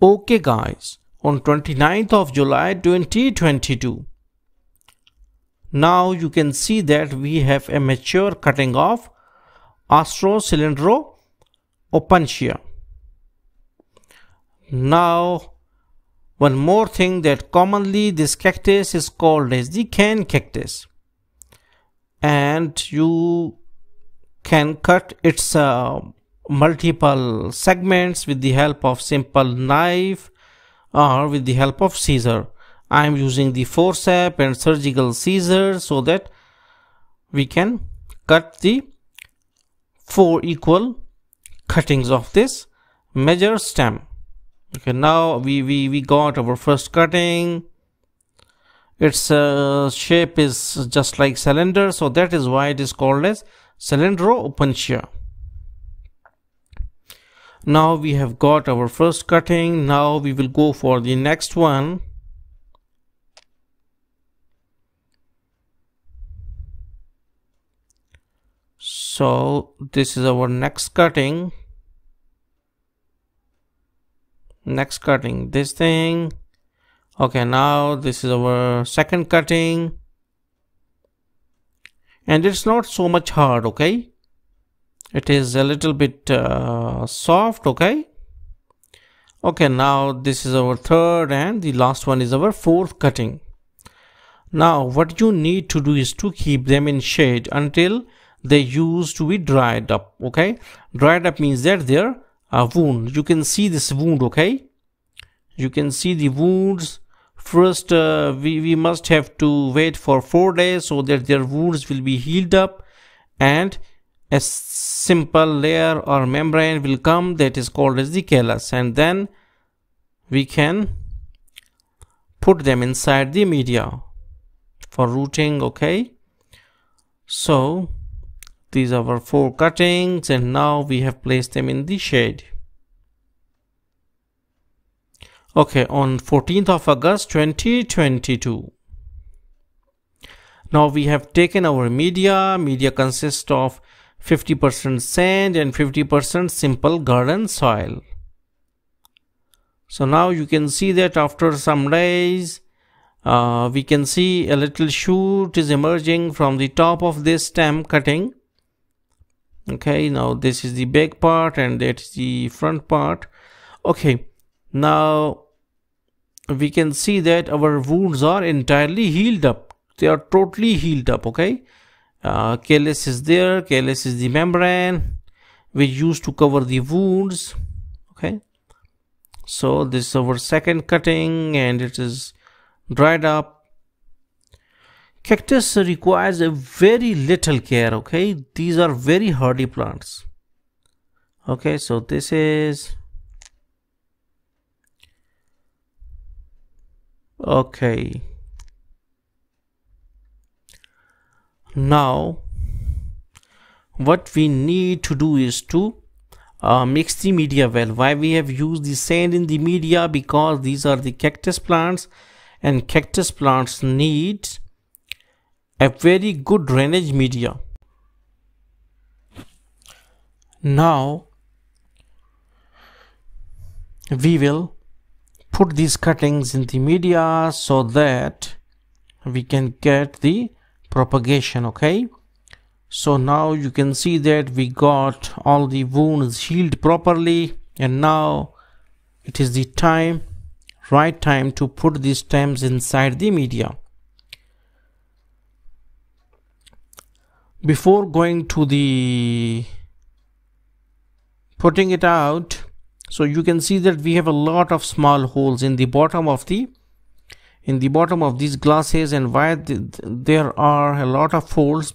Okay guys, on 29th of July 2022, now you can see that we have a mature cutting of Austrocylindropuntia. Now one more thing, that commonly this cactus is called as the cane cactus, and you can cut its multiple segments with the help of simple knife or with the help of scissor. I am using the forceps and surgical scissors so that we can cut the 4 equal cuttings of this major stem. Okay, now we got our first cutting. Its shape is just like cylinder, so that is why it is called as Cylindropuntia. Now we have got our first cutting. Now we will go for the next one. So this is our next cutting. Next cutting, this thing. Okay, now this is our second cutting, and it's not so much hard. Okay, it is a little bit soft. Okay, now this is our third, and the last one is our fourth cutting. Now what you need to do is to keep them in shade until they used to be dried up. Okay, dried up means that they're wound. You can see this wound. Okay, you can see the wounds. First we must have to wait for 4 days so that their wounds will be healed up, and a simple layer or membrane will come that is called as the callus, and then we can put them inside the media for rooting. Okay, so these are our 4 cuttings, and now we have placed them in the shade. Okay, on 14th of August 2022, now we have taken our media. Media consists of 50% sand and 50% simple garden soil. So now you can see that after some days we can see a little shoot is emerging from the top of this stem cutting. Okay, now this is the back part and that is the front part. Okay, now we can see that our wounds are entirely healed up. They are totally healed up. Okay, callus is there. Callus is the membrane we use to cover the wounds. Okay, so this is our second cutting, and it is dried up. Cactus requires a very little care. Okay, these are very hardy plants. Okay, so this is okay. Now what we need to do is to mix the media well. Why we have used the sand in the media? Because these are the cactus plants, and cactus plants need a very good drainage media. Now we will put these cuttings in the media so that we can get the propagation. Okay, so now you can see that we got all the wounds healed properly, and now it is the right time to put these stems inside the media. Before going to the putting it out, so you can see that we have a lot of small holes in the bottom of these glasses. And why there are a lot of holes?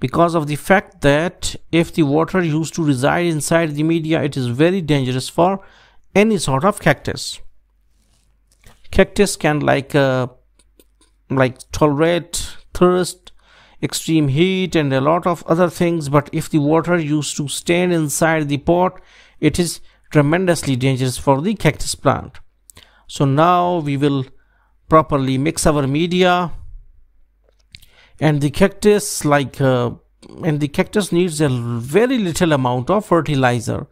Because of the fact that if the water used to reside inside the media, it is very dangerous for any sort of cactus. Cactus can tolerate thirst, extreme heat, and a lot of other things, but if the water used to stand inside the pot, it is tremendously dangerous for the cactus plant. So now we will properly mix our media, and the cactus needs a very little amount of fertilizer.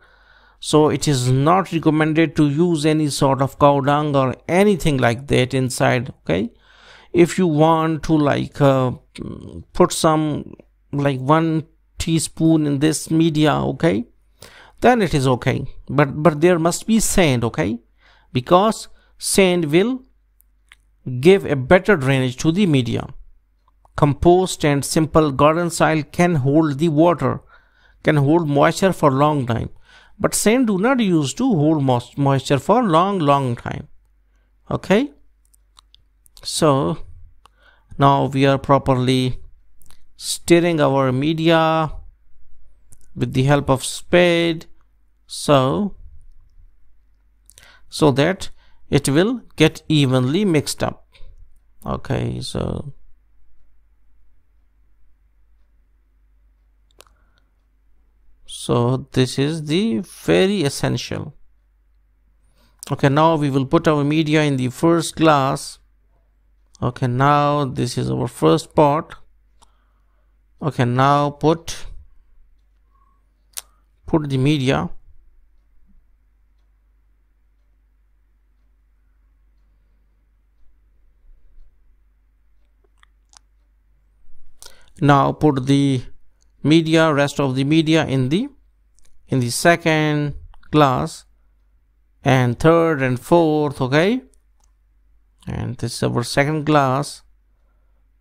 So it is not recommended to use any sort of cow dung or anything like that inside. Okay, if you want to like put some like 1 teaspoon in this media, okay, then it is okay, but there must be sand, okay, because sand will give a better drainage to the media. Compost and simple garden soil can hold the water, can hold moisture for long time, but sand do not use to hold moisture for long time. Okay, so now we are properly stirring our media with the help of spade, so that it will get evenly mixed up. Okay, so this is the very essential. Okay, now we will put our media in the first glass. Okay, now this is our first pot. Okay, now put the media. Now put the media, rest of the media in the second glass and third and fourth. Okay, and this is our second glass.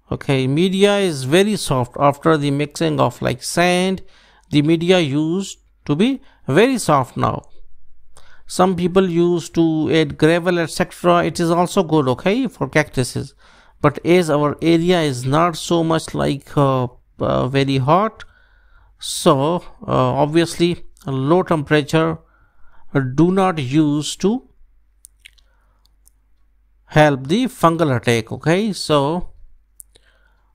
Okay, media is very soft after the mixing of like sand. The media used to be very soft now. Some people used to add gravel, etc. It is also good, okay, for cactuses. But as our area is not so much like very hot, so obviously a low temperature do not use to help the fungal attack. Okay, so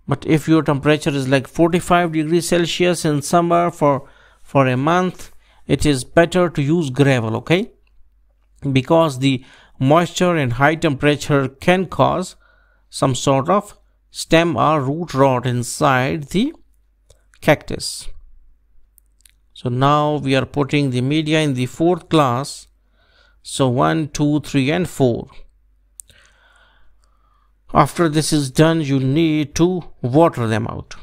but if your temperature is like 45 degrees Celsius in summer for a month, it is better to use gravel, okay, because the moisture and high temperature can cause some sort of stem or root rot inside the cactus. So now we are putting the media in the fourth glass. So 1, 2, 3 and 4. After this is done, you need to water them out.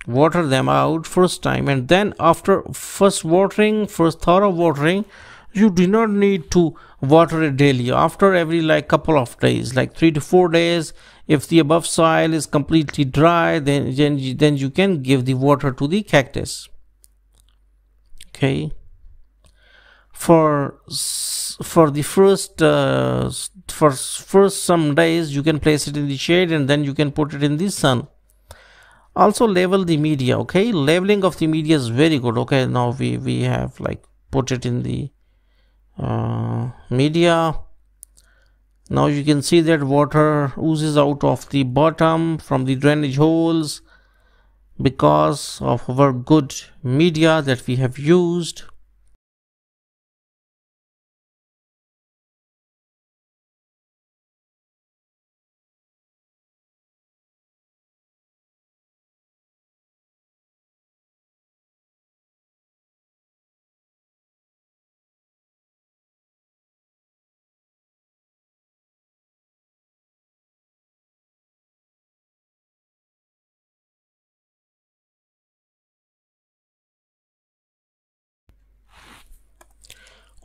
Water them out first time, and then after first thorough watering, you do not need to water it daily. After every like couple of days, like 3 to 4 days, if the above soil is completely dry, then you can give the water to the cactus. Okay, for the first some days you can place it in the shade, and then you can put it in the sun. Also level the media. Okay, leveling of the media is very good. Okay, now we have like put it in the media. Now you can see that water oozes out of the bottom from the drainage holes because of our good media that we have used.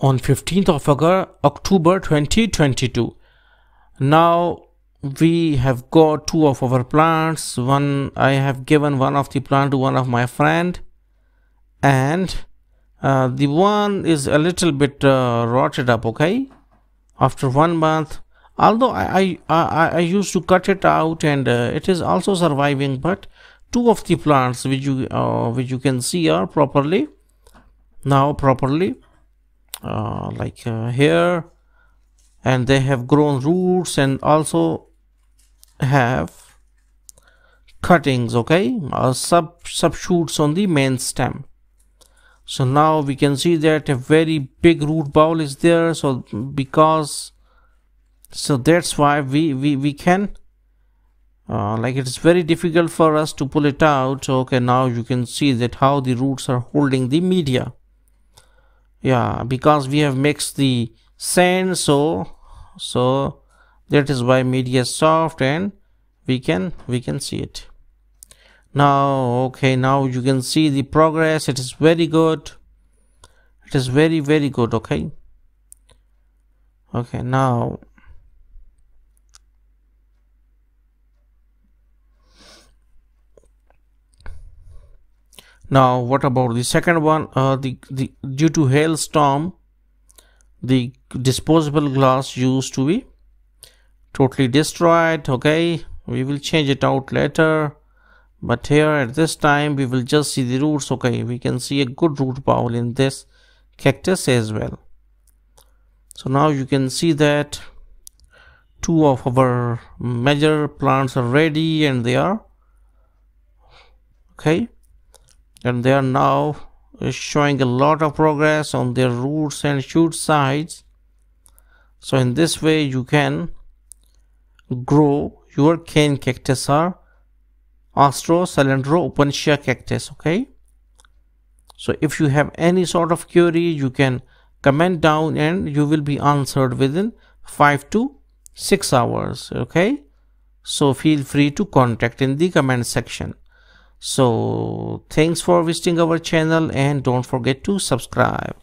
On 15th of October 2022. Now we have got 2 of our plants. One, I have given one of the plant to one of my friend, and the one is a little bit rotted up. Okay, after 1 month, although I used to cut it out, and it is also surviving, but 2 of the plants which you can see are properly here, and they have grown roots and also have cuttings, okay, subshoots on the main stem. So now we can see that a very big root ball is there. So that's why we can like it's very difficult for us to pull it out. Okay, now you can see that how the roots are holding the media. Yeah, because we have mixed the sand, so that is why media is soft, and we can see it now. Okay, now you can see the progress. It is very good. It is very good. Okay, now what about the second one? The due to hailstorm, the disposable glass used to be totally destroyed. Okay, we will change it out later, but here at this time we will just see the roots. Okay, we can see a good root ball in this cactus as well. So now you can see that two of our major plants are ready, and they are okay, and they are now showing a lot of progress on their roots and shoot sides. So in this way you can grow your cane cactus or Austrocylindropuntia cactus. Okay, so if you have any sort of query, you can comment down and you will be answered within 5 to 6 hours. Okay, so feel free to contact in the comment section. So thanks for visiting our channel, and don't forget to subscribe.